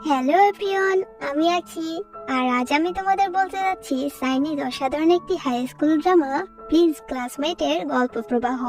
Hello everyone, আমি আছি। আর আজ আমি তোমাদের বলতে যাচ্ছি সাইনির অসাধারণ একটি হাই স্কুল ড্রামা প্লিজ ক্লাসমেটের গল্প প্রবাহ।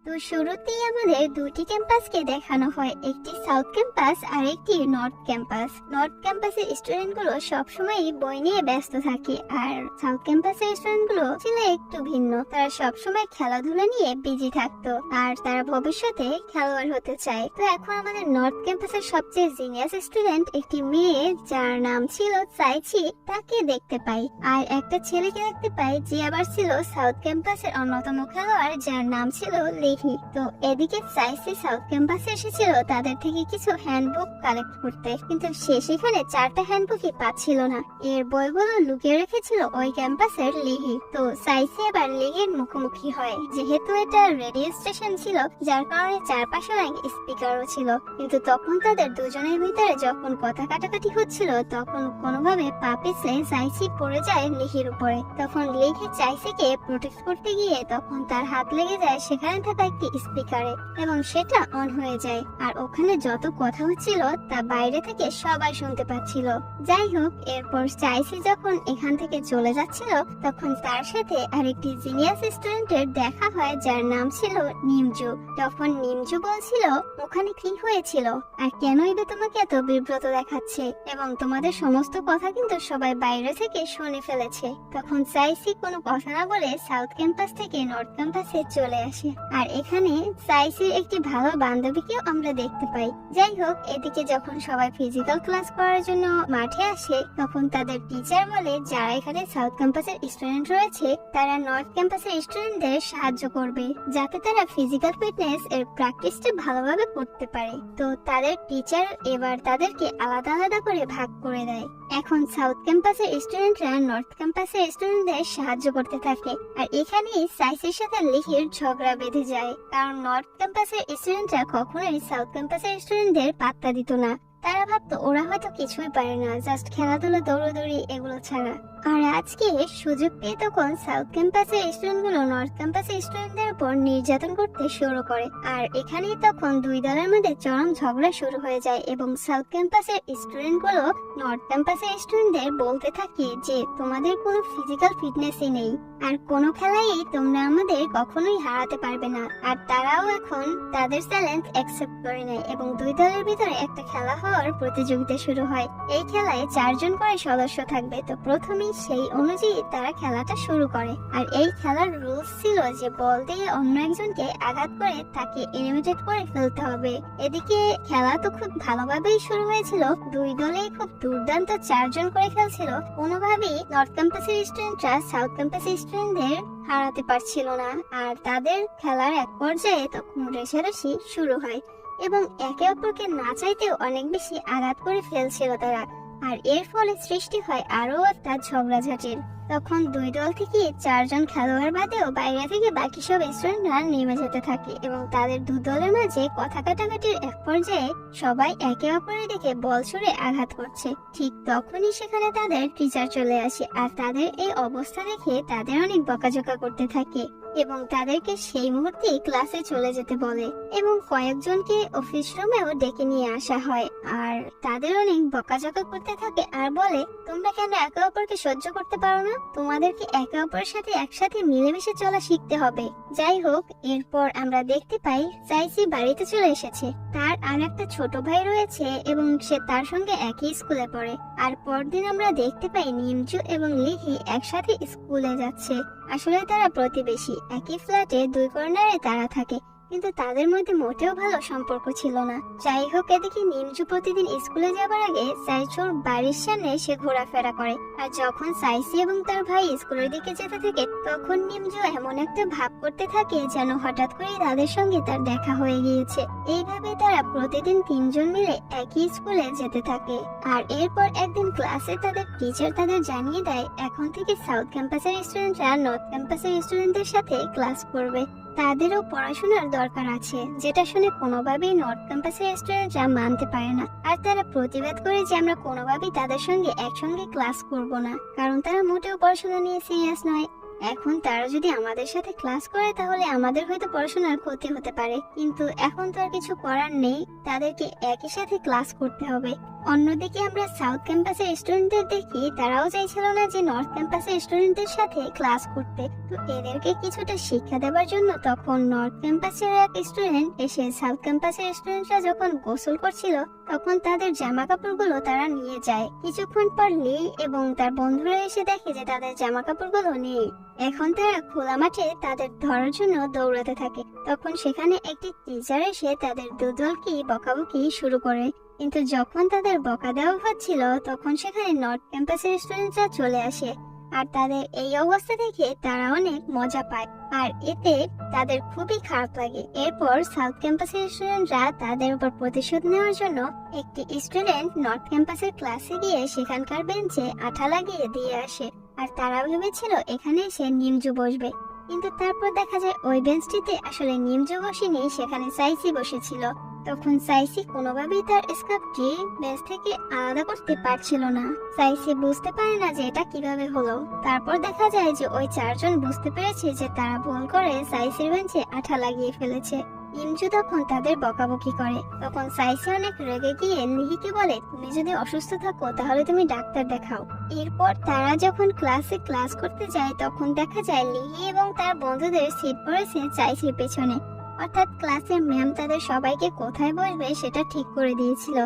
তো শুরুতেই আমাদের দুটি ক্যাম্পাসকে দেখানো হয়, একটি সাউথ ক্যাম্পাস আর একটি নর্থ ক্যাম্পাস। নর্থ ক্যাম্পাসের স্টুডেন্টগুলো সবসময়ই বই নিয়ে ব্যস্ত থাকে, আর সাউথ ক্যাম্পাসের স্টুডেন্টগুলো ছিল একটু ভিন্ন। তারা সবসময় খেলাধুলা নিয়ে বিজি থাকতো আর তারা ভবিষ্যতে খেলোয়াড় হতে চায়। তো এখন আমাদের নর্থ ক্যাম্পাসের সবচেয়ে জিনিয়াস স্টুডেন্ট একটি মেয়ে যার নাম ছিল সাইচি, তাকে দেখতে পাই। আর একটা ছেলেকে দেখতে পাই যে আবার ছিল সাউথ ক্যাম্পাসের অন্যতম খেলোয়াড় যার নাম ছিল লি। তো এদিকে সাইসি সাউথ ক্যাম্পাসে এসেছিল তাদের থেকে কিছু হ্যান্ডবুক কালেক্ট করতে, কিন্তু সে সেখানে 4টা হ্যান্ডবুকই পাচ্ছিল না। এর বইগুলো লুকিয়ে রেখেছিল ওই ক্যাম্পাসের লিহি। তো সাইসি এবার লিহির মুখোমুখি হয়, যেহেতু এটা রেডিও স্টেশন ছিল যার কারণে চারপাশে অনেক স্পিকারও ছিল। কিন্তু তখন তাদের দুজনের ভিতরে যখন কথা কাটাকাটি হচ্ছিল তখন কোনোভাবে পা পিছলে সাইসি পড়ে যায় লিহির উপরে। তখন লিহি সাইসিকে প্রোটেক্ট করতে গিয়ে তখন তার হাত লেগে যায় সেখানে থাকা একটি স্পিকারে এবং সেটা অন হয়ে যায়। আর ওখানে যত কথা হচ্ছিল তা বাইরে থেকে সবাই শুনতে পাচ্ছিল। যাই হোক, এরপর সাইসি যখন এখান থেকে চলে যাচ্ছিল তখন তার সাথে আরেকটি জিনিয়াস স্টুডেন্টের দেখা হয় যার নাম ছিল নিমজু। তখন নিমজু বলছিল, ওখানে কি হয়েছিল আর কেনই বা তোমাকে এত বিব্রত দেখাচ্ছে, এবং তোমাদের সমস্ত কথা কিন্তু সবাই বাইরে থেকে শুনে ফেলেছে। তখন সাইসি কোনো কথা না বলে সাউথ ক্যাম্পাস থেকে নর্থ ক্যাম্পাসে চলে আসে। আর এখানে সাইসির একটি ভালো বান্ধবীকেও আমরা দেখতে পাই। যাই হোক, এদিকে যখন সবাই ফিজিক্যাল ক্লাস করার জন্য মাঠে আসে তখন তাদের টিচার বলে যারা এখানে সাউথ ক্যাম্পাসের স্টুডেন্ট রয়েছে তারা নর্থ ক্যাম্পাসের স্টুডেন্টদের সাহায্য করবে যাতে তারা ফিজিক্যাল ফিটনেস এর প্র্যাকটিসটা ভালোভাবে করতে পারে। তো তাদের টিচার এবার তাদেরকে আলাদা আলাদা করে ভাগ করে দেয়। এখন সাউথ ক্যাম্পাসের স্টুডেন্টরা নর্থ ক্যাম্পাসের স্টুডেন্টদের সাহায্য করতে থাকে। আর এখানেই সাইসির সাথে লিহির ঝগড়া বেঁধে যায়, কারণ নর্থ ক্যাম্পাসের স্টুডেন্টরা কখনোই সাউথ ক্যাম্পাসের স্টুডেন্টদের পাত্তা দিত না। তারা ভাবতো ওরা হয়তো কিছুই পারে না, জাস্ট খেলাধুলা দৌড়াদৌড়ি এগুলো ছাড়া। আর আজকে সুযোগ পেয়ে তখন সাউথ ক্যাম্পাসের স্টুডেন্টগুলো নর্থ ক্যাম্পাসের স্টুডেন্টদের উপর নির্যাতন করতে শুরু করে। আর এখানেই তখন দুই দলের মধ্যে চরম ঝগড়া শুরু হয়ে যায় এবং সাউথ ক্যাম্পাসের স্টুডেন্টগুলো নর্থ ক্যাম্পাসের স্টুডেন্টদের বলতে থাকে যে তোমাদের কোনো ফিজিক্যাল ফিটনেসই নেই আর কোনো খেলাই তোমরা আমাদের কখনোই হারাতে পারবে না। আর তারাও এখন তাদের চ্যালেঞ্জ অ্যাকসেপ্ট করে নেয় এবং দুই দলের ভিতরে একটা খেলা হওয়ার প্রতিযোগিতা শুরু হয়। এই খেলায় 4 জন করে সদস্য থাকবে। তো প্রথমেই সেই অনুযায়ী তারা খেলাটা শুরু করে। আর এই খেলার রুলস ছিল যে বল দিয়ে অন্য একজনকে আঘাত করে তাকে এলিমিনেট করে ফেলতে হবে। এদিকে খেলা তো খুব ভালোভাবেই শুরু হয়েছিল, দুই দলেই খুব দুর্দান্ত 4 জন করে খেলছিল। কোনোভাবেই নর্থ ক্যাম্পাসের স্টুডেন্টরা সাউথ ক্যাম্পাসের স্টুডেন্টদের হারাতে পারছিল না। আর তাদের খেলার এক পর্যায়ে তখন রেষারেষি শুরু হয় এবং একে অপরকে না চাইতেও অনেক বেশি আঘাত করে ফেলছিল তারা। আর এর ফলে সৃষ্টি হয় আরো একটা ঝগড়াঝাটির। তখন দুই দল থেকে 4 জন খেলোয়াড় বাদেও বাইরে থেকে বাকি সব স্টুডেন্টরা নেমে যেতে থাকে এবং তাদের দু দলের মাঝে কথা কাটাকাটির এক পর্যায়ে সবাই একে অপরের দিকে বল ছুড়ে আঘাত করছে। ঠিক তখনই সেখানে তাদের টিচার চলে আসে আর তাদের এই অবস্থা দেখে তাদের অনেক বকাঝকা করতে থাকে এবং তাদেরকে সেই মুহূর্তে ক্লাসে চলে যেতে বলে এবং কয়েকজনকে অফিস রুমেও ডেকে নিয়ে আসা হয়। আর তাদের অনেক বকাঝকা করতে থাকে আর বলে, তোমরা কেন একে অপরকে সহ্য করতে পারো না? তোমাদেরকে একে অপরের সাথে একসাথে মিলেমিশে চলা শিখতে হবে। যাই হোক, এরপর আমরা দেখতে পাই সাইসি বাড়িতে চলে এসেছে। তার আর একটা ছোট ভাই রয়েছে এবং সে তার সঙ্গে একই স্কুলে পড়ে। আর পরদিন আমরা দেখতে পাই নিমজু এবং লিহি একসাথে স্কুলে যাচ্ছে। আসলে তারা প্রতিবেশী, একই ফ্ল্যাটে 2 কর্নারে তারা থাকে, কিন্তু তাদের মধ্যে মোটেও ভালো সম্পর্ক ছিল না। যাই হোক, এদিকে নিমজু প্রতিদিন স্কুলে যাবার আগে সাইচুর বাড়ির সামনে সে ঘোরাফেরা করে। আর যখন সাইসি এবং তার ভাই স্কুলের দিকে যেতে থাকে তখন নিমজু এমন একটা ভাব করতে থাকে যেন হঠাৎ করে তাদের সঙ্গে তার দেখা হয়ে গিয়েছে। এইভাবে তারা প্রতিদিন 3 জন মিলে একই স্কুলে যেতে থাকে। আর এরপর একদিন ক্লাসে তাদের টিচার তাদের জানিয়ে দেয় এখন থেকে সাউথ ক্যাম্পাসের স্টুডেন্টরা নর্থ ক্যাম্পাসের স্টুডেন্টদের সাথে ক্লাস করবে। তাদেরও পড়াশোনার দরকার আছে, যেটা শুনে কোনোভাবেই নর্থ ক্যাম্পাসের স্টুডেন্টরা মানতে পারে না। আর তারা প্রতিবাদ করে যে আমরা কোনোভাবেই তাদের সঙ্গে একসঙ্গে ক্লাস করব না, কারণ তারা মোটেও পড়াশোনা নিয়ে সিরিয়াস নয়। এখন তারা যদি আমাদের সাথে ক্লাস করে তাহলে আমাদের হয়তো পড়াশোনার ক্ষতি হতে পারে, কিন্তু এখন তো আর কিছু করার নেই, তাদেরকে একই সাথে ক্লাস করতে হবে। অন্যদিকে আমরা সাউথ ক্যাম্পাসের স্টুডেন্টদের দেখি তারাও চাইছিল না যে নর্থ ক্যাম্পাসের স্টুডেন্টদের সাথে ক্লাস করতে। তো এদেরকে কিছুটা শিক্ষা দেওয়ার জন্য তখন নর্থ ক্যাম্পাসের এক স্টুডেন্ট এসে সাউথ ক্যাম্পাসের স্টুডেন্টরা যখন গোসল করছিল তখন তাদের জামা কাপড়গুলো তারা নিয়ে যায়। কিছুক্ষণ পর লি এবং তার বন্ধুরা এসে দেখে যে তাদের জামা কাপড়গুলো নেই। এখন তারা খোলা মাঠে তাদের ধরার জন্য দৌড়াতে থাকে। তখন সেখানে একটি টিচার এসে তাদের দুদলকে বকাবকি শুরু করে, কিন্তু যখন তাদের বকা দেওয়া হচ্ছিল তখন সেখানে নর্থ ক্যাম্পাসের স্টুডেন্টরা চলে আসে। আর তাদের এই অবস্থা দেখে তারা অনেক মজা পায়, আর এতে তাদের খুবই খারাপ লাগে। এরপর সাউথ ক্যাম্পাসের স্টুডেন্টরা তাদের উপর প্রতিশোধ নেওয়ার জন্য একটি স্টুডেন্ট নর্থ ক্যাম্পাসের ক্লাসে গিয়ে সেখানকার বেঞ্চে আঠা লাগিয়ে দিয়ে আসে। আর তারা ভেবেছিল এখানে এসে নিমজু বসবে, কিন্তু তারপর দেখা যায় ওই বেঞ্চটিতে আসলে নিমজু বসেনি, সেখানে সাইসি বসেছিল। তখন সাইসি কোনোভাবেই তার স্কার্ফটি বেঞ্চ থেকে আলাদা করতে পারছিল না। সাইসি বুঝতে পারে না যে এটা কিভাবে হলো। তারপর দেখা যায় যে ওই চারজন বুঝতে পেরেছে যে তারা ভুল করে সাইসির বেঞ্চে আঠা লাগিয়ে ফেলেছে। ইমজু তখন তাদের বকাবকি করে। তখন সাইসি অনেক রেগে গিয়ে লিহিকে বলে, তুমি যদি অসুস্থ থাকো তাহলে তুমি ডাক্তার দেখাও। এরপর তারা যখন ক্লাসে ক্লাস করতে যায় তখন দেখা যায় লিহি এবং তার বন্ধুদের সিট পড়েছে সাইসির পেছনে। অর্থাৎ ক্লাসের ম্যাম তাদের সবাইকে কোথায় বসবে সেটা ঠিক করে দিয়েছিল।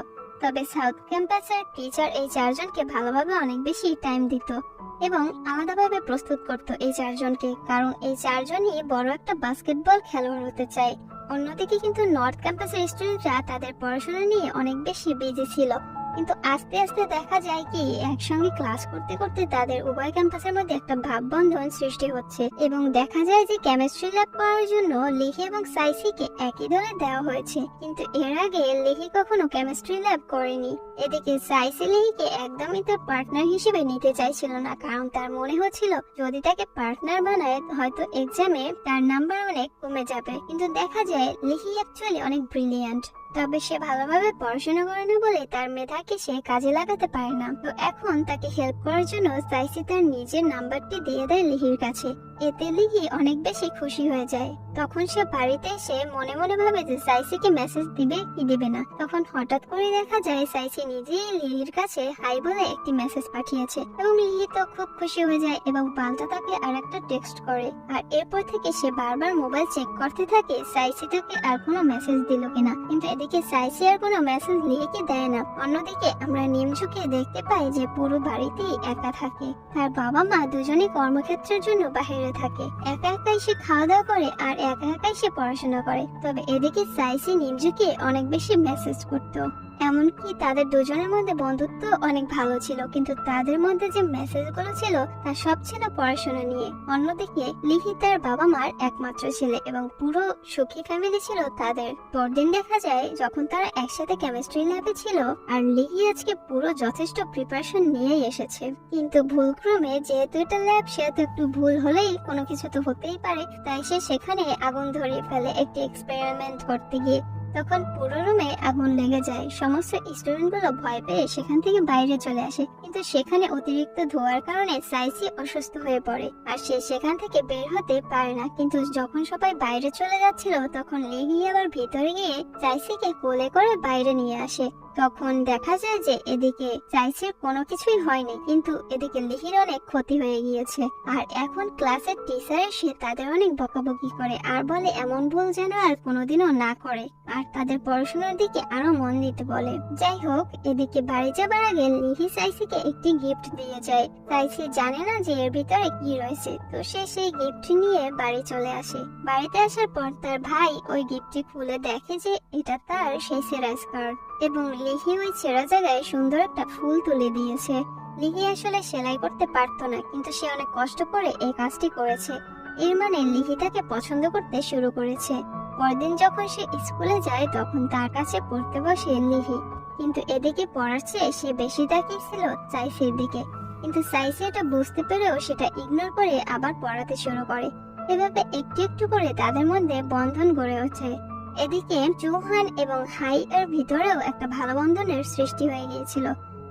তবে সাউথ ক্যাম্পাসের টিচার এই চারজনকে ভালোভাবে অনেক বেশি টাইম দিত এবং আলাদাভাবে প্রস্তুত করত এই চারজনকে, কারণ এই চারজনই বড় একটা বাস্কেটবল খেলোয়াড় হতে চায়। অন্যদিকে কিন্তু নর্থ ক্যাম্পাসের স্টুডেন্টরা তাদের পড়াশোনা নিয়ে অনেক বেশি বিজি ছিল, কিন্তু আস্তে আস্তে দেখা যায় কি একসঙ্গে ক্লাস করতে করতে তাদের উভয় ক্যাম্পাসের মধ্যে একটা ভাববন্ধন সৃষ্টি হচ্ছে এবং দেখা যায় যে কেমিস্ট্রি ল্যাব করার জন্য লিহি এবং সাইসিকে একই দলে দেওয়া হয়েছে, কিন্তু এর আগে লিহি কখনো কেমিস্ট্রি ল্যাব করেনি। এদিকে সাইসি লিহিকে একদমই তার পার্টনার হিসেবে নিতে চাইছিল না, কারণ তার মনে হচ্ছিল যদি তাকে পার্টনার বানায় হয়তো এক্সামে তার নাম্বার অনেক কমে যাবে। কিন্তু দেখা যায় লিহি অ্যাকচুয়ালি অনেক ব্রিলিয়ান্ট, তবে সে ভালোভাবে পড়াশোনা করে না বলে তার মেধাকে সে কাজে লাগাতে পারে না। তো এখন তাকে হেল্প করার জন্য সাইসি তার নিজের নাম্বারটি দিয়ে দেয় লিহির কাছে। এতে লিহি অনেক বেশি খুশি হয়ে যায়। তখন সে বাড়িতে এসে মনে মনে ভাবে যে সাইসিকে মেসেজ দিবে কি দিবে না। তখন হঠাৎ করে দেখা যায় সাইসি নিজেই লিহির কাছে হাই বলে একটি মেসেজ পাঠিয়েছে এবং লিহি তো খুব খুশি হয়ে যায় এবং পাল্টা তাকে আর একটা টেক্সট করে। আর এরপর থেকে সে বারবার মোবাইল চেক করতে থাকে সাইসি তাকে আর কোনো মেসেজ দিল কিনা, কিন্তু এদিকে সাইসি আর কোনো মেসেজ লিহিকে দেয় না। অন্যদিকে আমরা নিমজুকে দেখতে পাই যে পুরো বাড়িতেই একা থাকে। তার বাবা মা দুজনেই কর্মক্ষেত্রের জন্য বাইরে থাকে। একা একাই সে খাওয়া দাওয়া করে আর একা একাই সে পড়াশোনা করে। তবে এদিকে সাইসি নিমজুকে অনেক বেশি মেসেজ করতো, এমনকি তাদের দুজনের মধ্যে বন্ধুত্ব অনেক ভালো ছিল, কিন্তু তাদের মধ্যে যে মেসেজগুলো ছিল তা সব ছিল পড়াশোনা নিয়ে। অন্যদিকে লিহি তার বাবা মার একমাত্র ছেলে এবং পুরো সুখী ফ্যামিলি ছিল তাদের। পরদিন দেখা যায় যখন তারা একসাথে কেমিস্ট্রি ল্যাবে ছিল আর লিহি আজকে পুরো যথেষ্ট প্রিপারেশন নিয়েই এসেছে, কিন্তু ভুলক্রমে যেহেতু এটা ল্যাব সেহেতু একটু ভুল হলেই কোনো কিছু তো হতেই পারে, তাই সে সেখানে আগুন ধরিয়ে ফেলে একটি এক্সপেরিমেন্ট করতে গিয়ে। তখন পুরো রুমে আগুন লেগে যায়। সমস্ত স্টুডেন্ট গুলো ভয় পেয়ে সেখান থেকে বাইরে চলে আসে, কিন্তু সেখানে অতিরিক্ত ধোঁয়ার কারণে সাইসি অসুস্থ হয়ে পড়ে আর সে সেখান থেকে বের হতে পারে না। কিন্তু যখন সবাই বাইরে চলে যাচ্ছিল তখন লিহি আবার ভিতরে গিয়ে সাইসিকে কোলে করে বাইরে নিয়ে আসে। তখন দেখা যায় যে এদিকে সাইসির কোনো কিছুই হয়নি, কিন্তু এদিকে লিহির অনেক ক্ষতি হয়ে গিয়েছে। আর এখন ক্লাসের টিচার এসে তাদের অনেক বকাবকি করে আর বলে এমন ভুল যেন আর কোনোদিনও না করে আর তাদের পড়াশোনার দিকে আরো মন দিতে বলে। যাই হোক, এদিকে বাড়ি যাবার আগে লিহি সাইসিকে একটি গিফট দিয়ে যায়। সাইসি জানে না যে এর ভিতরে কি রয়েছে, তো সে সেই গিফট নিয়ে বাড়ি চলে আসে। বাড়িতে আসার পর তার ভাই ওই গিফটটি খুলে দেখে যে এটা তার সেই সেরা স্কার্ট এবং লিহি ওই ছেঁড়া জায়গায় সুন্দর একটা ফুল তুলে দিয়েছে। লিহি আসলে সেলাই করতে পারতো না, কিন্তু সে অনেক কষ্ট করে এই কাজটি করেছে। এর মানে লিহি তাকে পছন্দ করতে শুরু করেছে। পরদিন যখন সে স্কুলে যায় তখন তার কাছে পড়তে বসে লিহি, কিন্তু এদিকে পড়ার চেয়ে সে বেশি তাকিয়েছিল সাইসির দিকে। কিন্তু সাইসি এটা বুঝতে পেরেও সেটা ইগনোর করে আবার পড়াতে শুরু করে। এভাবে একটু একটু করে তাদের মধ্যে বন্ধন গড়ে ওঠে। এদিকে চৌহান এবং হাই এর ভিতরেও একটা ভালো বন্ধনের সৃষ্টি হয়ে গিয়েছিল।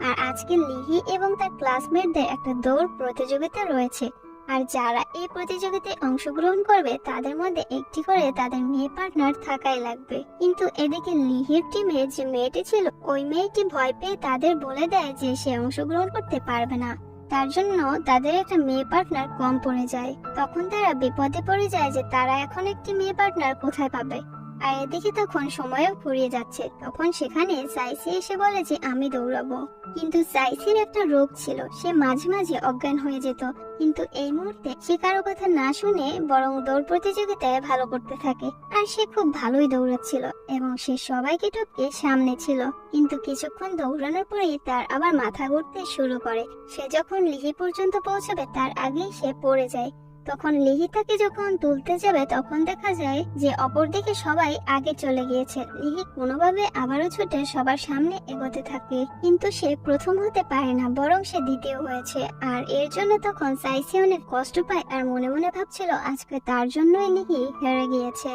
আর আজকে লিহি এবং তার ক্লাসমেটদের একটা দৌড় প্রতিযোগিতা রয়েছে আর যারা এই প্রতিযোগিতায় অংশগ্রহণ করবে তাদের মধ্যে একটি করে তাদের মেয়ে পার্টনার থাকাই লাগবে। কিন্তু এদিকে লিহির টিমে যে মেয়েটি ছিল ওই মেয়েটি ভয় পেয়ে তাদের বলে দেয় যে সে অংশগ্রহণ করতে পারবে না, তার জন্য তাদের একটা মেয়ে পার্টনার কম পড়ে যায়। তখন তারা বিপদে পড়ে যায় যে তারা এখন একটি মেয়ে পার্টনার কোথায় পাবে। আর এদিকে তখন সময়ও ফুরিয়ে যাচ্ছে। তখন সেখানে সাইসি এসে বলে যে আমি দৌড়াবো, কিন্তু সাইসির একটা রোগ ছিল, সে মাঝে মাঝে অজ্ঞান হয়ে যেত। কিন্তু এই মুহূর্তে সে কারো কথা না শুনে বরং দৌড় প্রতিযোগিতায় ভালো করতে থাকে। আর সে খুব ভালোই দৌড়াচ্ছিল এবং সে সবাইকে টপকে সামনে ছিল। কিন্তু কিছুক্ষণ দৌড়ানোর পরেই তার আবার মাথা ঘুরতে শুরু করে। সে যখন লিহি পর্যন্ত পৌঁছাবে তার আগেই সে পড়ে যায়। তখন লিহি তাকে যখন তুলতে যাবে তখন দেখা যায় যে অপরদিকে সবাই আগে চলে গিয়েছে। লিহি কোনোভাবে আবারও ছুটে সবার সামনে এগোতে থাকে, কিন্তু সে প্রথম হতে পারে না, বরং সে দ্বিতীয় হয়েছে। আর এর জন্য তখন সাইসি অনেক কষ্ট পায় আর মনে মনে ভাবছিল আজকে তার জন্যই লিহি হেরে গিয়েছে।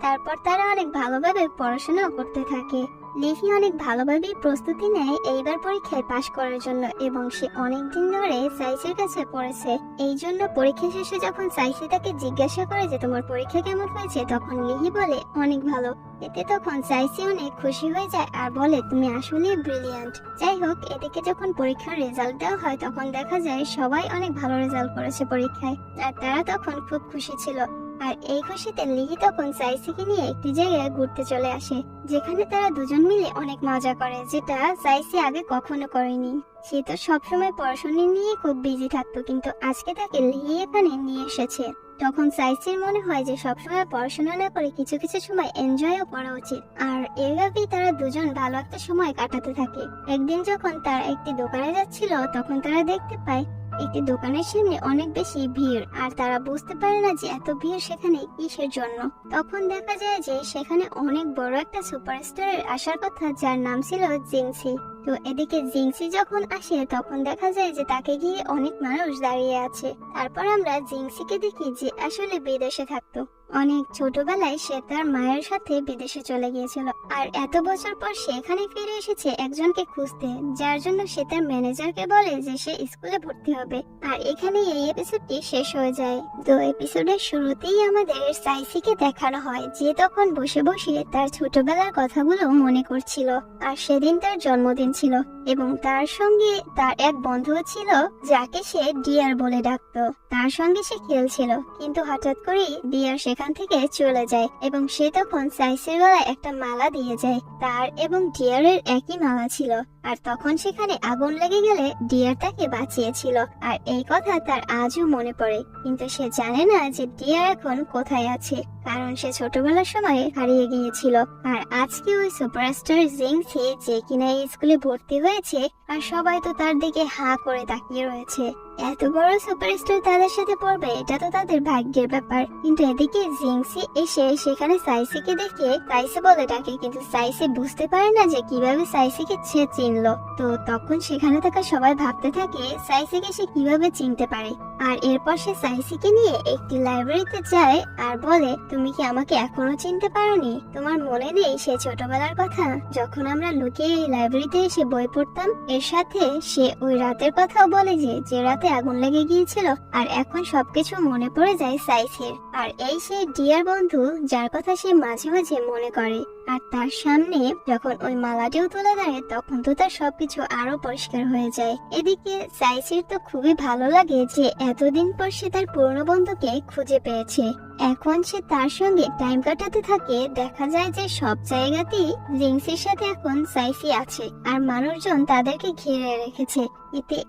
তারপর তারা অনেক ভালোভাবে পড়াশোনাও করতে থাকে। লিহি অনেক ভালোভাবে প্রস্তুতি নেয় এইবার পরীক্ষায় পাশ করার জন্য এবং সে অনেকদিন ধরে সাইসির কাছে পড়েছে। এই জন্য পরীক্ষা শেষে যখন সাইসি তাকে জিজ্ঞাসা করে যে তোমার পরীক্ষা কেমন হয়েছে, তখন লিহি বলে অনেক ভালো। এতে তখন সাইসি অনেক খুশি হয়ে যায় আর বলে তুমি আসলেই ব্রিলিয়ান্ট। যাই হোক, এদিকে যখন পরীক্ষার রেজাল্ট দেওয়া হয় তখন দেখা যায় সবাই অনেক ভালো রেজাল্ট করেছে পরীক্ষায়, আর তারা তখন খুব খুশি ছিল। আর এই খুশিতে লিহি তখন সাইসিকে নিয়ে একটি জায়গায় ঘুরতে চলে আসে, যেখানে তারা দুজন মিলে অনেক মজা করে, যেটা সাইসি আগে কখনো করেনি। সে তো সবসময় পড়াশোনা নিয়ে খুব বিজি থাকতো, কিন্তু আজকে তাকে লিহি এখানে নিয়ে এসেছে। তখন সাইসির মনে হয় যে সবসময় পড়াশোনা না করে কিছু কিছু সময় এনজয়ও করা উচিত। আর এভাবেই তারা দুজন ভালো একটা সময় কাটাতে থাকে। একদিন যখন তারা একটি দোকানে যাচ্ছিল তখন তারা দেখতে পায় একটি দোকানের সামনে অনেক বেশি ভিড়, আর তারা বুঝতে পারে না যে এত ভিড় সেখানে কিসের জন্য। তখন দেখা যায় যে সেখানে অনেক বড় একটা সুপারস্টারের আসার কথা, যার নাম ছিল জিংসি। তো এদিকে জিংসি যখন আসে তখন দেখা যায় যে তাকে গিয়ে অনেক মানুষ দাঁড়িয়ে আছে। তারপর আমরা জিংসিকে দেখি যে আসলে বিদেশে থাকতো। অনেক ছোটবেলায় সে তার মায়ের সাথে বিদেশে চলে গিয়েছিল, আর এত বছর পর সে এখানে ফিরে এসেছে একজনকে খুঁজতে, যার জন্য সে তার ম্যানেজারকে বলে যে সে স্কুলে ভর্তি হবে। আর এখানে এই এপিসোডটি শেষ হয়ে যায়। তো এপিসোডের শুরুতেই আমাদের সাইসিকে দেখানো হয় যে তখন বসে বসে তার ছোটবেলার কথাগুলো মনে করছিল। আর সেদিন তার জন্মদিন ছিল এবং তার সঙ্গে তার এক বন্ধু ছিল যাকে সে ডিয়ার বলে ডাকতো। তার সঙ্গে সে খেলছিল, কিন্তু হঠাৎ করেই ডিয়ার সেখান থেকে চলে যায় এবং সে তখন সাইসের গলায় একটা মালা দিয়ে যায়। তার এবং ডিয়ারের একই মালা ছিল। আর তখন সেখানে আগুন লেগে গেলে ডিয়ার তাকে বাঁচিয়েছিল, আর এই কথা তার আজও মনে পড়ে। কিন্তু সে জানে না যে ডিয়ার এখন কোথায় আছে, কারণ সে ছোটবেলার সময় হারিয়ে গিয়েছিল। আর আজকে ওই সুপারস্টার জিংসি যে কিনা এই স্কুলে ভর্তি হয়েছে, আর সবাই তো তার দিকে হা করে তাকিয়ে রয়েছে। এত বড় সুপারস্টার তাদের সাথে পড়বে, এটা তো তাদের ভাগ্যের ব্যাপার। কিন্তু এদিকে জিংসি এসে সেখানে সাইসিকে দেখে সাইসি বলে ডাকে, কিন্তু সাইসি বুঝতে পারে না যে কিভাবে সাইসিকে সে চিনলো। তো তখন সেখানে থাকা সবাই ভাবতে থাকে সাইসিকে সে কিভাবে চিনতে পারে। আর এরপর সে সাইসিকে নিয়ে একটি লাইব্রেরিতে যায় আর বলে তুমি কি আমাকে এখনো চিনতে পারোনি? তোমার মনে নেই সে ছোটবেলার কথা, যখন আমরা লুকিয়ে এই লাইব্রেরিতে এসে বই পড়তাম? এর সাথে সে ওই রাতের কথাও বলে যে রাতে আগুন লেগে গিয়েছিল। আর এখন সবকিছু মনে পড়ে যায় সাইসির। আর এই সেই ডিয়ার বন্ধু যার কথা সে মাঝে মাঝে মনে করে। আর তার সামনে যখন ওই মালাটিও তুলে দেয় তখন তো তার সবকিছু আরো পরিষ্কার হয়ে যায়। এদিকে সাইসির তো খুবই ভালো লাগে যে এতদিন পর সে তার পুরনো বন্ধুকে খুঁজে পেয়েছে। এখন সে তার সঙ্গে টাইম কাটাতে থাকে। দেখা যায় যে সব জায়গাতেই জিংসির সাথে এখন সাইসি আছে আর মানুষজন তাদেরকে ঘিরে রেখেছে।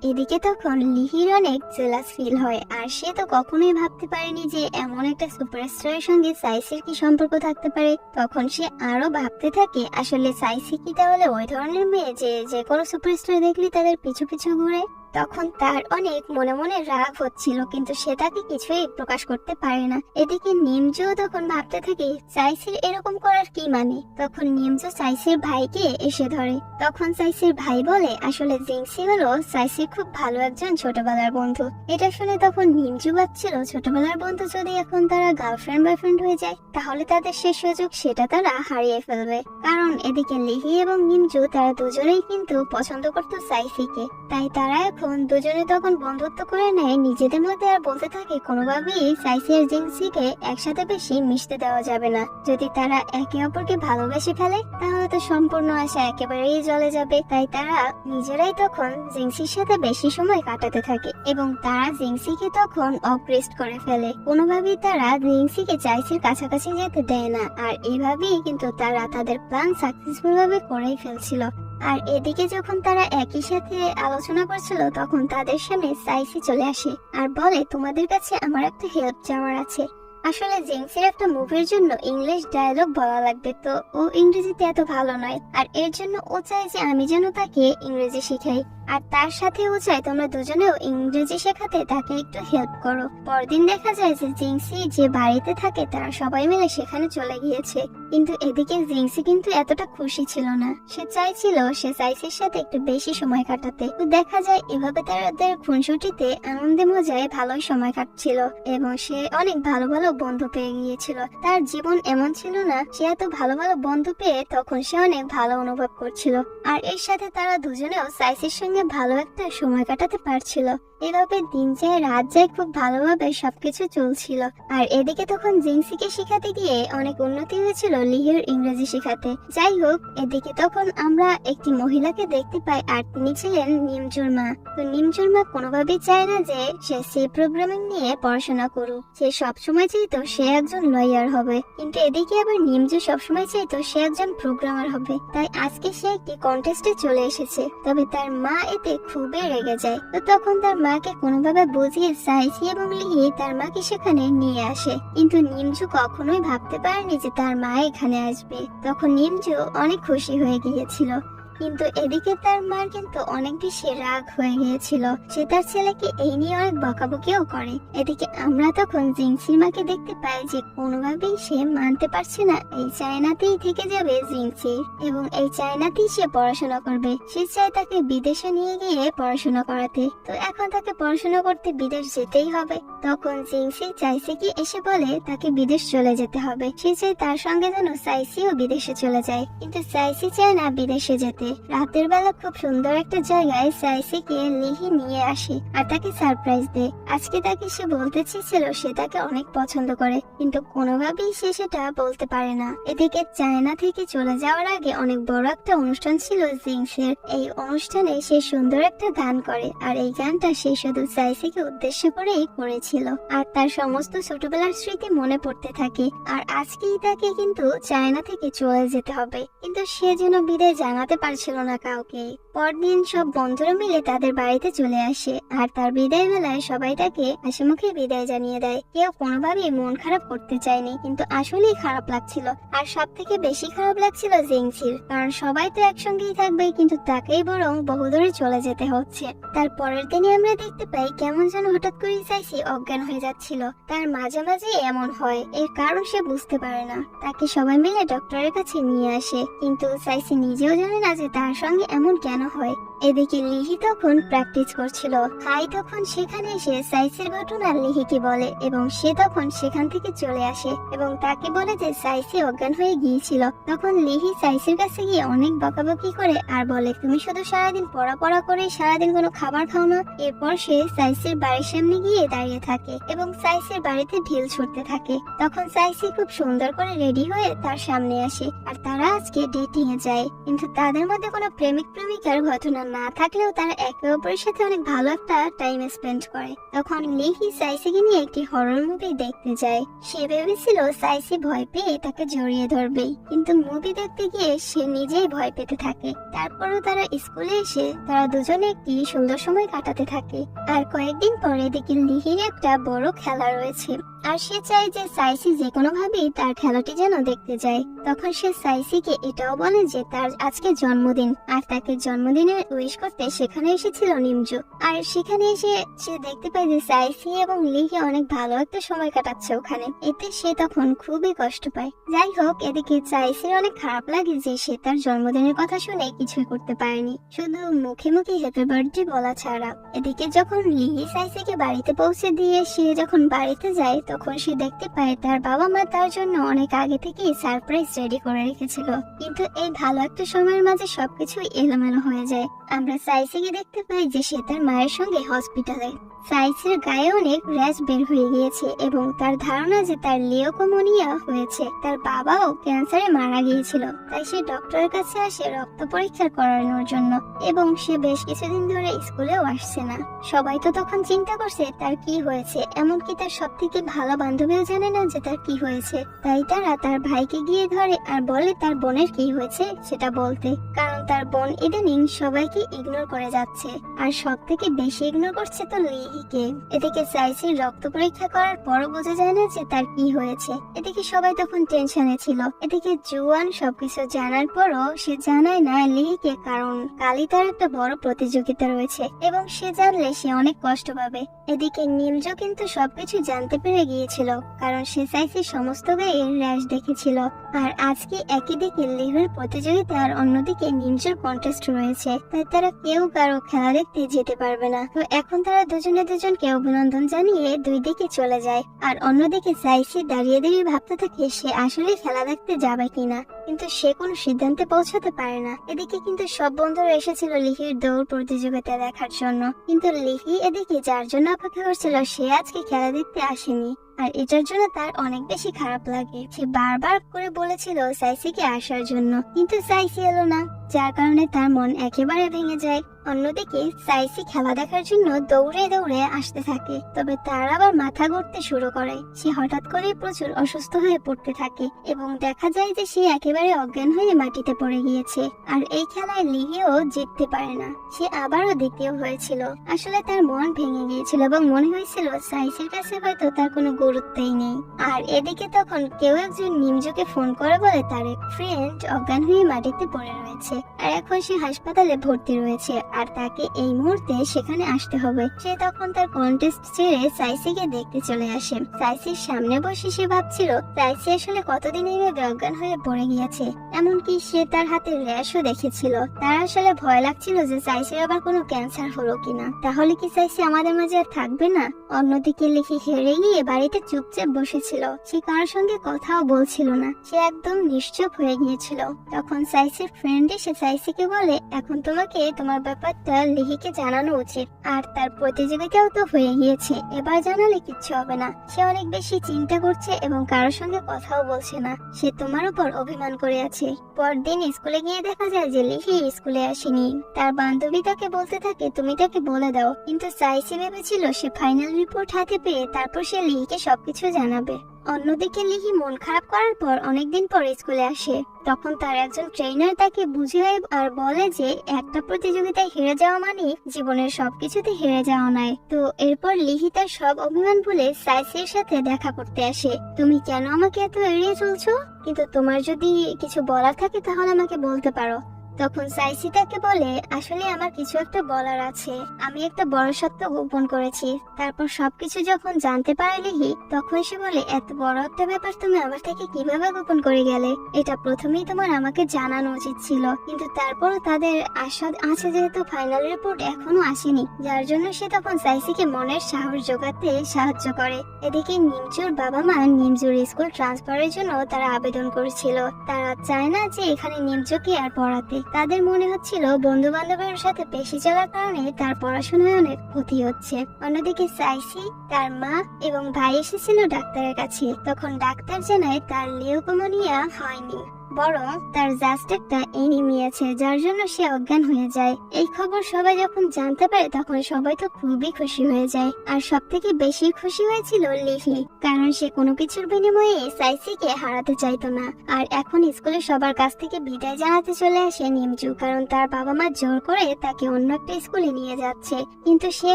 এদিকে তখন লিহির অনেক জেলাস ফিল হয়, আর সে তো কখনোই ভাবতে পারেনি যে এমন একটা সুপারস্টারের সঙ্গে সাইসির কি সম্পর্ক থাকতে পারে। তখন সে আরো ভাবতে থাকে আসলে সাইসি কি তাহলে ওই ধরনের মেয়ে যে কোনো সুপারস্টার দেখলে তাদের পিছু পিছু ঘুরে। তখন তার অনেক মনে মনে রাগ হচ্ছিল, কিন্তু সে তাকে কিছুই প্রকাশ করতে পারে না। এদিকে নিমজো তখন ভাবতে থাকে সাইসির এরকম করার কি মানে। তখন নিমজো সাইসির ভাইকে এসে ধরে। তখন সাইসির ভাই বলে আসলে জিংসি হলো সাইসির খুব ভালো একজন ছোটবেলার বন্ধু। এটা শুনে তখন নিমজো ভাবছিল ছোটবেলার বন্ধু যদি এখন তারা গার্লফ্রেন্ড বয়ফ্রেন্ড হয়ে যায় তাহলে তাদের শেষ সুযোগ সেটা তারা হারিয়ে ফেলবে। কারণ এদিকে লিহি এবং নিমজো তারা দুজনেই কিন্তু পছন্দ করতো সাইসিকে, তাই তারা এখন দুজনে তখন বন্ধুত্ব করে নেয় নিজেদের মধ্যে, আর বলতে থাকে কোনোভাবেই সাইসি আর জিংসিকে একসাথে বেশি মিশতে দেওয়া যাবে না। যদি তারা একে অপরকে ভালোবেসে ফেলে তাহলে তো সম্পূর্ণ আশা একেবারেই জ্বলে যাবে। তাই তারা নিজেরাই তখন জিংসির সাথে বেশি সময় কাটাতে থাকে এবং তারা জিংসিকে তখন অপরেস্ট করে ফেলে। কোনোভাবেই তারা জিংসিকে সাইসির কাছাকাছি যেতে দেয় না, আর এভাবেই কিন্তু তারা তাদের প্ল্যান সাকসেসফুল ভাবে করেই ফেলছিল। আর এদিকে যখন তারা একই সাথে আলোচনা করছিল তখন তাদের সামনে সাইসি চলে আসে আর বলে, তোমাদের কাছে আমার একটা হেল্প চাওয়ার আছে। আসলে জিংসির একটা মুভির জন্য ইংলিশ ডায়লগ বলা লাগবে, তো ও ইংরেজিতে এত ভালো নয়, আর এর জন্য ও চায় যে আমি যেন তাকে ইংরেজি শিখাই। আর তার সাথে ও চায় তোমরা দুজনেও ইংরেজি শেখাতে তাকে একটু হেল্প করো। পরদিন দেখা যায় যে জিংসি যে বাড়িতে থাকে তারা সবাই মিলে সেখানে চলে গিয়েছে, কিন্তু এদিকে জিংসি কিন্তু এতটা খুশি ছিল না। সে চাইছিল সে সাইসির সাথে একটু বেশি সময় কাটাতে। তো দেখা যায় এভাবে তাদের খুনসুটিতে আনন্দে মজায় ভালোই সময় কাটছিল এবং সে অনেক ভালো ভালো বন্ধু পেয়ে গিয়েছিল। তার জীবন এমন ছিল না, সে এত ভালো ভালো বন্ধু পেয়ে তখন সে অনেক ভালো অনুভব করছিল। আর এর সাথে তারা দুজনেও সাইসির সঙ্গে ভালো একটা সময় কাটাতে পারছিল। এভাবে দিন যায় রাত যায়, খুব ভালোভাবে সবকিছু চলছিল। আর এদিকে তখন জিংসিকে শেখাতে গিয়ে অনেক উন্নতি হয়েছিল লিহির ইংরেজি শেখাতে। যাই হোক, এদিকে তখন আমরা একটি মহিলাকে দেখতে পাই, আর তিনি ছিলেন নিমজুর মা। তো নিমজুর মা কোনোভাবেই চায় না যে সে সি প্রোগ্রামিং নিয়ে পড়াশোনা করুক। সে সবসময় চাইতো সে একজন লয়ার হবে, কিন্তু এদিকে আবার নিমজু সবসময় চাইতো সে একজন প্রোগ্রামার হবে। তাই আজকে সে একটি কন্টেস্টে চলে এসেছে, তবে তার মা এতে খুবই রেগে যায়। তো তখন তার মাকে কোনোভাবে বুঝিয়ে সাইসি এবং লিহি তার মাকে সেখানে নিয়ে আসে, কিন্তু নিমজু কখনোই ভাবতে পারেনি যে তার মা এখানে আসবে। তখন নিমজু অনেক খুশি হয়ে গিয়েছিল, কিন্তু এদিকে তার মার কিন্তু অনেক বেশি রাগ হয়ে গিয়েছিল। সে তার ছেলেকে এই নিয়ে অনেক বকাবকিও করে। এদিকে আমরা তখন জিংসির মাকে দেখতে পাই যে কোনোভাবেই সে মানতে পারছে না এই চায়নাতেই থেকে যাবে জিংসি, এবং এই চায়নাতেই সে পড়াশোনা করবে। সে চায় তাকে বিদেশে নিয়ে গিয়ে পড়াশোনা করাতে। তো এখন তাকে পড়াশোনা করতে বিদেশ যেতেই হবে। তখন জিংসি সাইসিকে এসে বলে তাকে বিদেশ চলে যেতে হবে। সে চায় তার সঙ্গে যেন সাইসিও বিদেশে চলে যায়, কিন্তু সাইসি চায় না বিদেশে যেতে। রাতের বেলা খুব সুন্দর একটা জায়গায় সাইসিকে লিহি নিয়ে আসে আর তাকে সারপ্রাইজ দেয়। আজকে তাকে সে বলতে চেয়েছিল সে তাকে অনেক পছন্দ করে, কিন্তু কোনোভাবেই সে সেটা বলতে পারে না। এদিকে চায়না থেকে চলে যাওয়ার আগে অনেক বড় একটা অনুষ্ঠান ছিল জিংসের। এই অনুষ্ঠানে সে সুন্দর একটা গান করে, আর এই গানটা সে শুধু সাইসিকে উদ্দেশ্য করেই করেছিল। আর তার সমস্ত ছোটবেলার স্মৃতি মনে পড়তে থাকে। আর আজকেই তাকে কিন্তু চায়না থেকে চলে যেতে হবে, কিন্তু সে যেন বিদায় জানাতে পারছিল না কাউকে। পরদিন সব বন্ধুরা মিলে তাদের বাড়িতে চলে আসে, আর তার বিদায় বেলায় সবাই তাকে হাসি মুখে বিদায় জানিয়ে দেয়। কেউ কোনোভাবেই মন খারাপ করতে চায়নি, কিন্তু আসলেই খারাপ লাগছিল। আর সব থেকে বেশি খারাপ লাগছিল জিংসির, কারণ সবাই তো একসঙ্গেই থাকবে, কিন্তু তাকেই বরং বহুদূরে চলে যেতে হচ্ছে। তার পরের দিনে আমরা দেখতে পাই কেমন যেন হঠাৎ করে সাইসি অজ্ঞান হয়ে যাচ্ছিল। তার মাঝে মাঝে এমন হয়, এর কারণ সে বুঝতে পারে না। তাকে সবাই মিলে ডক্টরের কাছে নিয়ে আসে, কিন্তু সাইসি নিজেও জানে না যে তার সঙ্গে এমন কেন হয়। এদিকে লিহি তখন প্র্যাকটিস করছিল। হাই তখন সেখানে এসে সাইসির ঘটনা লিহিকে বলে, এবং সে তখন সেখান থেকে চলে আসে এবং তাকে বলে যে সাইসি অজ্ঞান হয়ে গিয়েছিল। তখন লিহি সাইসির কাছে গিয়ে অনেক বকাবকি করে আর বলে, তুমি শুধু সারাদিন পড়া করে সারাদিন কোনো খাবার খাও না। এরপর সে সাইসির বাড়ির সামনে গিয়ে দাঁড়িয়ে থাকে এবং সাইসির বাড়িতে ঢিল ছুটতে থাকে। তখন সাইসি খুব সুন্দর করে রেডি হয়ে তার সামনে আসে, আর তারা আজকে ডেটিং এ যায়। কিন্তু তাদের মধ্যে কোনো প্রেমিক প্রেমিকার ঘটনা না থাকলেও তারা একে অপরের সাথে অনেক ভালো একটা টাইম স্পেন্ড করে। তখন লিহি সাইসিকে নিয়ে একটি হরর মুভি দেখতে যায়। সে ভেবেছিল সাইসি ভয় পেয়ে তাকে জড়িয়ে ধরবে, কিন্তু মুভি দেখতে গিয়ে সে নিজেই ভয় পেতে থাকে। তারপরও তারা স্কুলে এসে তারা দুজনে একটি সুন্দর সময় কাটাতে থাকে। আর কয়েকদিন পরে দেখি লিহির একটা বড় খেলা রয়েছে, আর সে চায় যে সাইসি যে কোনো ভাবেই তার খেলাটি যেন দেখতে যায়। তখন সে সাইসিকে এটাও বলে যে তার আজকে জন্মদিন, আর তাকে জন্মদিনে উইশ করতে সেখানে এসেছিল নিমজু। আর সেখানে এসে সে দেখতে পায় যে সাইসি এবং লিহি অনেক ভালো একটা সময় কাটাচ্ছে ওখানে। এতে সে তখন খুবই কষ্ট পায়। যাই হোক, এদিকে সাইসির অনেক খারাপ লাগে যে সে তার জন্মদিনের কথা শুনে কিছুই করতে পারেনি, শুধু মুখে মুখে হ্যাপি বার্থডে বলা ছাড়া। এদিকে যখন লিহি সাইসিকে বাড়িতে পৌঁছে দিয়ে সে যখন বাড়িতে যায় তখন সে দেখতে পায় তার বাবা মা তার জন্য অনেক আগে থেকেই সারপ্রাইজ রেডি করে রেখেছিল। কিন্তু এই ভালো একটা সময়ের মাঝে সবকিছু এলোমেলো হয়ে যায়। আমরা সাইসিকে দেখতে পাই যে সে তার মায়ের সঙ্গে হসপিটালে। সাইসের গায়ে অনেক র্যাশ বের হয়ে গিয়েছে এবং তার ধারণা যে তার লিওকোমোনিয়া হয়েছে। তার বাবাও ক্যান্সারে মারা গিয়েছিল, তাই সে ডক্টরের কাছে আসে রক্ত পরীক্ষা করানোর জন্য এবং সে বেশ কিছুদিন ধরে স্কুলেও আসছে না। সবাই তো তখন চিন্তা করছে তার কি হয়েছে, এমনকি তার সব থেকে ভালো বান্ধবীও জানে না যে তার কি হয়েছে। তাই তারা তার ভাইকে গিয়ে ধরে আর বলে তার বোনের কি হয়েছে সেটা বলতে, কারণ তার বোন ইদানিং সবাইকে ইগনোর করে যাচ্ছে, আর সব থেকে বেশি ইগনোর করছে তো লিহিকে। এদিকে সাইসির রক্ত পরীক্ষা করার পরও বোঝা যায় না যে তার কি হয়েছে। এদিকে সবাই তখন টেনশনে ছিল। এদিকে জুয়ান সবকিছু জানার পরও সে জানায় না লিহিকে, কারণ কালই তার একটা বড় প্রতিযোগিতা রয়েছে এবং সে জানলে সে অনেক কষ্ট পাবে। এদিকে নিমজো কিন্তু সবকিছু জানতে পেরে গিয়েছিল, কারণ সে সাইসির সমস্ত গায়ে র্যাশ দেখেছিল। আর আজকে একই দিকে লিহির প্রতিযোগিতা আর অন্যদিকে নিমজোর কন্টেস্ট রয়েছে, তাই তারা কেউ কারো খেলা দেখতে যেতে পারবে না। তো এখন তারা দুজনে দুজনকে অভিনন্দন জানিয়ে দুই দিকে চলে যায়। আর অন্যদিকে সাইসি দাঁড়িয়ে দাঁড়িয়ে ভাবতে থাকে সে আসলে খেলা দেখতে যাবে কিনা, কিন্তু সে কোনো সিদ্ধান্তে পৌঁছাতে পারে না। এদিকে কিন্তু সব বন্ধুরা এসেছিল লিহির দৌড় প্রতিযোগিতা দেখার জন্য, কিন্তু লিহি এদিকে যার জন্য অপেক্ষা করছিল সে আজকে খেলা দেখতে আসেনি। আর এটার জন্য তার অনেক বেশি খারাপ লাগে। সে বারবার করে বলেছিল সাইসিকে আসার জন্য, কিন্তু সাইসি এলো না, যার কারণে তার মন একেবারে ভেঙে যায়। অন্যদিকে সাইসি খেলা দেখার জন্য দৌড়ে দৌড়ে আসতে থাকে, তবে তার আবার মাথা ঘুরতে শুরু করে। সে হঠাৎ করে প্রচুর অসুস্থ হয়ে পড়তে থাকে এবং দেখা যায় যে সে একেবারে অজ্ঞান হয়ে মাটিতে পড়ে গিয়েছে। আর এই খেলায় লিহিও জিততে পারে না, সে আবারও দ্বিতীয় হয়েছিল। আসলে তার মন ভেঙে গিয়েছিল এবং মনে হয়েছিল সাইসির কাছে হয়তো তার কোনো গুরুত্বই নেই। আর এদিকে তখন কেউ একজন নিমজোকে ফোন করে বলে তার এক ফ্রেন্ড অজ্ঞান হয়ে মাটিতে পড়ে রয়েছে আর এখন সে হাসপাতালে ভর্তি রয়েছে, আর তাকে এই মুহূর্তে সেখানে আসতে হবে। সে তখন তার কন্টেস্ট ছেড়ে সাইসিকে দেখতে চলে আসে। সাইসির সামনে বসে সে ভাবছিল সাইসি আসলে কতদিন এইভাবে অজ্ঞান হয়ে পড়ে গিয়েছে, এমনকি সে তার হাতে র্যাশও দেখেছিল। তার আসলে ভয় লাগছিল যে সাইসির আবার কোনো ক্যান্সার হলো কিনা, তাহলে কি সাইসি আমাদের মাঝে আর থাকবে না। অন্যদিকে লিখি হেরে গিয়ে বাড়িতে চুপচাপ বসেছিল, সে কারোর সঙ্গে কথাও বলছিল না, সে একদম নিশ্চুপ হয়ে গিয়েছিল। তখন সাইসির ফ্রেন্ড এসে সাইসিকে বলে এখন তোমাকে তোমার ব্যাপারটা লিহিকে জানানো উচিত, আর তার প্রতিযোগিতাও তো হয়ে গিয়েছে, এবার জানালে কিচ্ছু হবে না। সে অনেক বেশি চিন্তা করছে এবং কারোর সঙ্গে কথাও বলছে না, সে তোমার উপর অভিমান করে আছে। পরদিন স্কুলে গিয়ে দেখা যায় যে লিহি স্কুলে আসেনি। তার বান্ধবী তাকে বলতে থাকে তুমি তাকে বলে দাও, কিন্তু সাইসি ভেবেছিল সে ফাইনাল রিপোর্ট হাতে পেয়ে তারপর সে লিহিকে সবকিছু জানাবে। অন্যদিকে লিহি মন খারাপ করার পর অনেকদিন পর স্কুলে আসে। তখন তার একজন ট্রেনার তাকে বুঝিয়ে আর বলে যে একটা প্রতিযোগিতায় হেরে যাওয়া মানে জীবনের সবকিছুতে হেরে যাওয়া নয়। তো এরপর লিহি তার সব অভিমান ভুলে সাইসির সাথে দেখা করতে আসে। তুমি কেন আমাকে এত এড়িয়ে চলছো? কিন্তু তোমার যদি কিছু বলার থাকে তাহলে আমাকে বলতে পারো। তখন সাইসি তাকে বলে আসলে আমার কিছু একটা বলার আছে, আমি একটা বড় সত্য গোপন করেছি। তারপর সবকিছু যখন জানতে পারে লিহি তখন সে বলে এত বড় একটা ব্যাপার তুমি আমার থেকে কিভাবে গোপন করে গেলে, এটা প্রথমেই তোমার আমাকে জানানো উচিত ছিল। কিন্তু তারপরও তাদের আশা আছে যেহেতু ফাইনাল রিপোর্ট এখনো আসেনি, যার জন্য সে তখন সাইসিকে মনের সাহস জোগাতে সাহায্য করে। এদিকে নিমজুর বাবা মা নিমজুর স্কুল ট্রান্সফারের জন্য তারা আবেদন করেছিল। তারা চায় না যে এখানে নিমজুকে আর পড়াতে, তাদের মনে হচ্ছিল বন্ধু বান্ধবের সাথে পেশি চলার কারণে তার পড়াশোনায় অনেক ক্ষতি হচ্ছে। অন্যদিকে সাইসি, তার মা এবং ভাই এসেছিল ডাক্তারের কাছে। তখন ডাক্তার জানায় তার লিওকোমোনিয়া হয়নি, বরং তার জাস্ট একটা এনিমিয়া আছে, যার জন্য সে অজ্ঞান হয়ে যায়। এই খবর সবাই যখন জানতে পারে তখন সবাই তো খুবই খুশি হয়ে যায়। আর সব থেকে বেশি খুশি হয়েছিল লিহি, কারণ সে কোনো কিছুর বিনিময়ে সাইসিকে হারাতে চাইতো না। আর এখন স্কুলে সবার কাছ থেকে বিদায় জানাতে চলে আসে নিমজু, কারণ তার বাবা মা জোর করে তাকে অন্য একটা স্কুলে নিয়ে যাচ্ছে। কিন্তু সে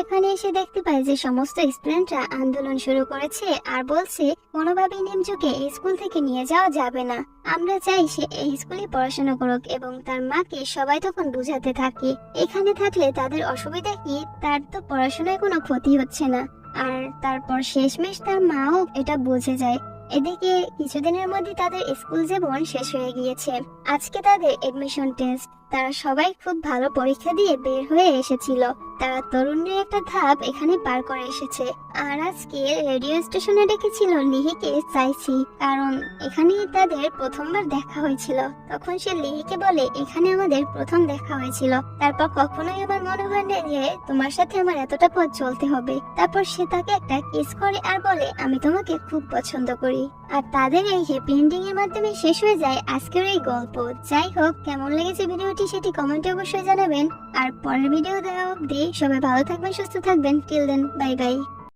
এখানে এসে দেখতে পায় যে সমস্ত স্টুডেন্টরা আন্দোলন শুরু করেছে আর বলছে কোনোভাবেই নিমজুকে এই স্কুল থেকে নিয়ে যাওয়া যাবে না, আমরা চাই সে এই স্কুলে পড়াশোনা করুক। এবং তার মাকে সবাই তখন বুঝাতে থাকে এখানে থাকলে তাদের অসুবিধা কি, তার তো পড়াশোনায় কোনো ক্ষতি হচ্ছে না। আর তারপর শেষমেশ তার মাও এটা বুঝে যায়। এদিকে কিছুদিনের মধ্যে তাদের স্কুল জীবন শেষ হয়ে গিয়েছে। আজকে তাদের এডমিশন টেস্ট। তারা সবাই খুব ভালো পরীক্ষা দিয়ে বের হয়ে এসেছিল। তারা তরুণের একটা ধাপ এখানে পার করে এসেছে। আর আজকে রেডিও স্টেশনে ডেকেছিল লিহিকে চাইছি, কারণ এখানেই তাদের প্রথমবার দেখা হয়েছিল। তখন সে লিহিকে বলে, এখানে আমাদের প্রথম দেখা হয়েছিল, তারপর কখনোই আমার মনে হয় না যে তোমার সাথে আমার এতটা পথ চলতে হবে। তারপর সে তাকে একটা কিস করে আর বলে, আমি তোমাকে খুব পছন্দ করি। আর তাদের এই হ্যাপি এন্ডিং এর মাধ্যমে শেষ হয়ে যায় আজকের এই গল্প। যাই হোক, কেমন লেগেছে ভিডিওটি সেটি কমেন্টে অবশ্যই জানাবেন। আর পরের ভিডিও দেখা অবধি সবাই ভালো থাকবেন, সুস্থ থাকবেন। Till then, bye by.